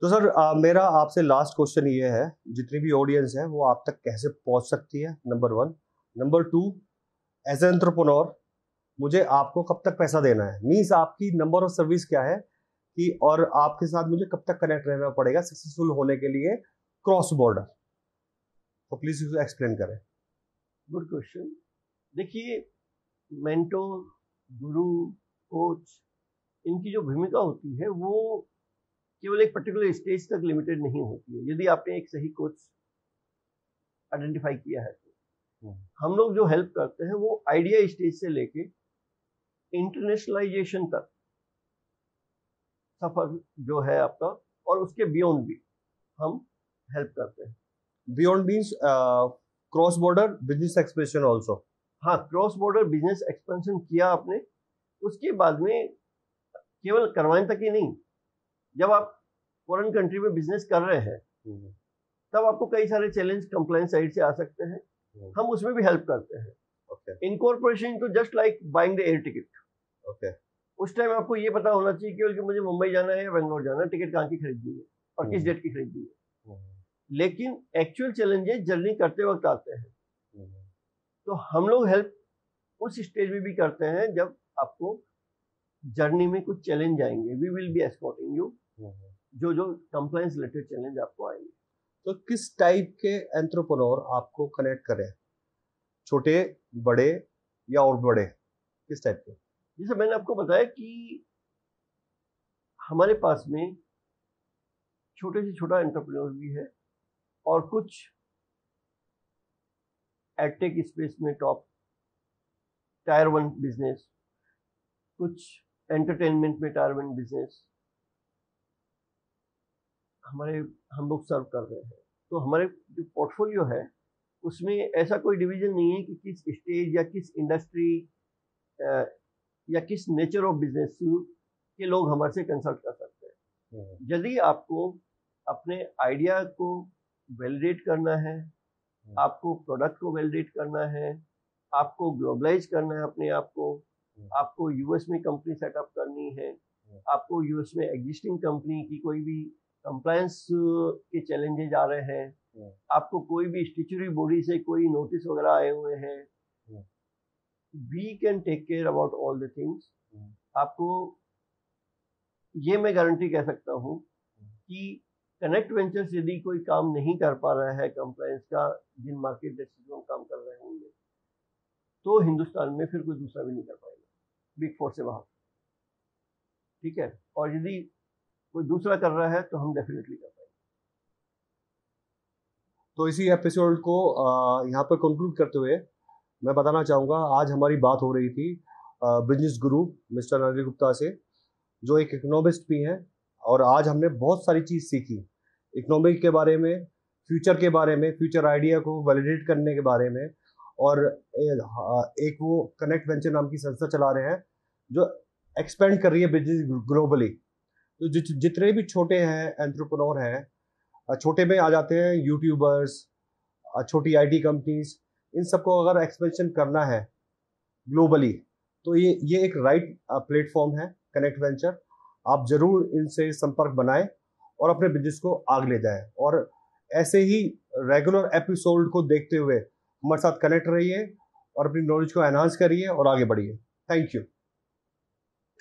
तो सर मेरा आपसे लास्ट क्वेश्चन ये है, जितनी भी ऑडियंस है वो आप तक कैसे पहुंच सकती है, number 1। Number 2, as a entrepreneur मुझे आपको कब तक पैसा देना है, मीन्स आपकी नंबर ऑफ सर्विस क्या है कि, और आपके साथ मुझे कब तक कनेक्ट रहना पड़ेगा सक्सेसफुल होने के लिए क्रॉस बॉर्डर, तो प्लीज एक्सप्लेन करें। Good question. देखिए, मेंटोर, गुरु, कोच, इनकी जो भूमिका होती है वो केवल एक पर्टिकुलर स्टेज तक लिमिटेड नहीं होती है। यदि आपने एक सही कोच आइडेंटिफाई किया है तो हम लोग जो हेल्प करते हैं वो आइडिया स्टेज से लेके इंटरनेशनलाइजेशन तक सफर जो है आपका, और उसके बियॉन्ड भी हम हेल्प करते हैं। Beyond means cross border business expansion also? हाँ, क्रॉस बॉर्डर बिजनेस एक्सपेंशन किया आपने उसके बाद में केवल करवाने तक ही नहीं, जब आप फॉरेन कंट्री में बिजनेस कर रहे हैं तब आपको कई सारे चैलेंज कंप्लायंस साइड से आ सकते हैं, हम उसमें भी हेल्प करते हैं। इनकॉर्पोरेशन तो just like buying the air ticket. उस टाइम आपको ये पता होना चाहिए केवल कि मुझे मुंबई जाना है या बेंगलोर जाना है, टिकट कहाँ की खरीदनी है और किस डेट की खरीदनी है। लेकिन एक्चुअल चैलेंजेस जर्नी करते वक्त आते हैं, तो हम लोग हेल्प उस स्टेज में भी करते हैं जब आपको जर्नी में कुछ चैलेंज आएंगे। We will be escorting you, जो कंप्लायंस रिलेटेड चैलेंज आपको आएंगे। तो किस टाइप के एंटरप्रेन्योर आपको कनेक्ट करें, छोटे, बड़े या और बड़े, किस टाइप के? जैसे मैंने आपको बताया कि हमारे पास में छोटे से छोटा एंटरप्रेन्योर भी है और कुछ एडटेक स्पेस में टॉप टायर 1 बिजनेस, कुछ एंटरटेनमेंट में टायर 1 बिजनेस हम लोग सर्व कर रहे हैं। तो हमारे जो पोर्टफोलियो है उसमें ऐसा कोई डिवीजन नहीं है कि किस स्टेज या किस इंडस्ट्री या किस नेचर ऑफ बिजनेस के लोग हमारे से कंसल्ट कर सकते हैं। यदि आपको अपने आइडिया को वैलिडेट करना है, आपको प्रोडक्ट को वैलिडेट करना है, आपको ग्लोबलाइज करना है अपने आप को, आपको यूएस में कंपनी सेटअप करनी है, आपको यूएस में एग्जिस्टिंग कंपनी की कोई भी कंप्लायंस के चैलेंजेस आ रहे हैं, आपको कोई भी स्टैट्यूटरी बॉडी से कोई नोटिस वगैरह आए हुए हैं, we can take care about all the things. आपको ये मैं गारंटी कह सकता हूँ कि कनेक्ट वेंचर्स यदि कोई काम नहीं कर पा रहा है कंप्लायंस का, जिन मार्केट डेस्टिनेशन में काम कर रहे होंगे, तो हिंदुस्तान में फिर कोई दूसरा भी नहीं कर पाएगा बिग 4 से बाहर। ठीक है, और यदि कोई दूसरा कर रहा है तो हम डेफिनेटली कर पाएंगे। तो इसी एपिसोड को यहाँ पर कंक्लूड करते हुए मैं बताना चाहूँगा, आज हमारी बात हो रही थी बिजनेस गुरु मिस्टर अनिल गुप्ता से, जो एक इकोनॉमिस्ट भी हैं, और आज हमने बहुत सारी चीज़ सीखी इकोनॉमिक के बारे में, फ्यूचर के बारे में, फ्यूचर आइडिया को वैलिडेट करने के बारे में, और एक वो कनेक्ट वेंचर नाम की संस्था चला रहे हैं जो एक्सपेंड कर रही है बिजनेस ग्लोबली। तो जितने भी छोटे हैं एंटरप्रेन्योर हैं, छोटे में आ जाते हैं यूट्यूबर्स, छोटी आईटी कंपनीज, इन सबको अगर एक्सपेंशन करना है ग्लोबली तो ये एक राइट प्लेटफॉर्म है कनेक्ट वेंचर। आप जरूर इनसे संपर्क बनाएं और अपने बिजनेस को आगे ले जाएं, और ऐसे ही रेगुलर एपिसोड को देखते हुए हमारे साथ कनेक्ट रहिए और अपनी नॉलेज को एनहांस करिए और आगे बढ़िए। Thank you.